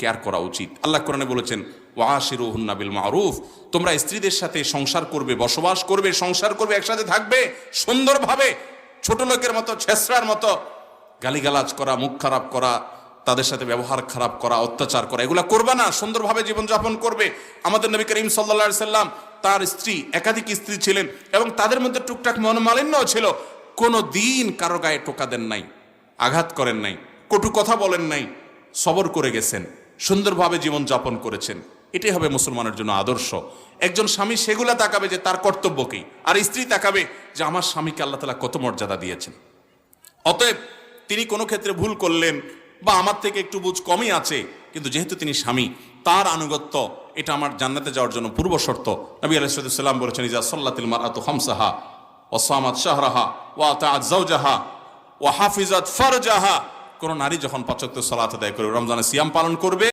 Care করা উচিত। আল্লাহ কোরআনে বলেছেন ওয়াশিরুহুন্না বিল মারুফ, তোমরা স্ত্রীদের সাথে সংসার করবে, বসবাস করবে, সংসার করবে, একসাথে থাকবে সুন্দরভাবে। ছোট লোকের মতো, ছেঁচড়ার মতো গালিগালাজ করা, মুখ খারাপ করা, তাদের সাথে ব্যবহার খারাপ করা, অত্যাচার করা, এগুলা করবে না। সুন্দরভাবে জীবনযাপন করবে। আমাদের নবী করিম সাল্লাল্লাহু আলাইহি সাল্লাম, তার স্ত্রী, একাধিক স্ত্রী ছিলেন এবং তাদের মধ্যে টুকটাক মনোমালিন্যও ছিল। কোনো দিন কারো গায়ে টোকা দেন নাই, আঘাত করেন নাই, কটু কথা বলেন নাই, সবর করে গেছেন, সুন্দরভাবে জীবনযাপন করেছেন। এটাই হবে মুসলমানের জন্য আদর্শ। একজন স্বামী সেগুলা তাকাবে যে তার কর্তব্য কি, আর স্ত্রী তাকাবে যে আমার স্বামীকে আল্লাহ তাআলা কত মর্যাদা দিয়েছেন। অতএব তিনি কোনো ক্ষেত্রে ভুল করলেন বা আমার থেকে একটু বুঝ কমই আছে, কিন্তু যেহেতু তিনি স্বামী, তার আনুগত্য এটা আমার জান্নাতে যাওয়ার জন্য পূর্ব শর্ত। নবী আলাইহিস সালাম বলেছেন ইজা সাল্লাতিল মারআতু খামসাহা ওয়া সামাত শাহরাহা ওয়া আতাআত যাওজাহা ওয়া হাফিজাত ফারজাহা, কোন নারী যখন ৫ ওয়াক্ত সালাত আদায় করবে, রমজানের সিয়াম পালন করবে,